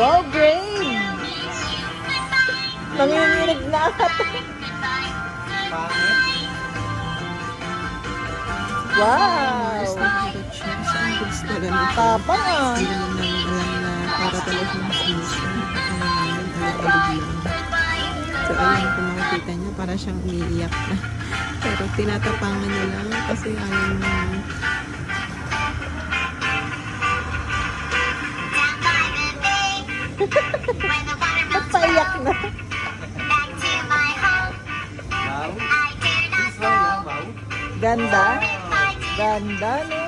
Go, Grade! Nanginginig na ata. Wow! Saan gusto rin ito? Tapang ah. Hindi naman namin alam na para talaga ng puso. Ano namin, alag-alig lang. So, ayun, kung makikita niyo, para siyang umiiyak na. Pero tinatapangan niya lang kasi ayaw na. Ba't paiyak na? Ganda? Ganda, no?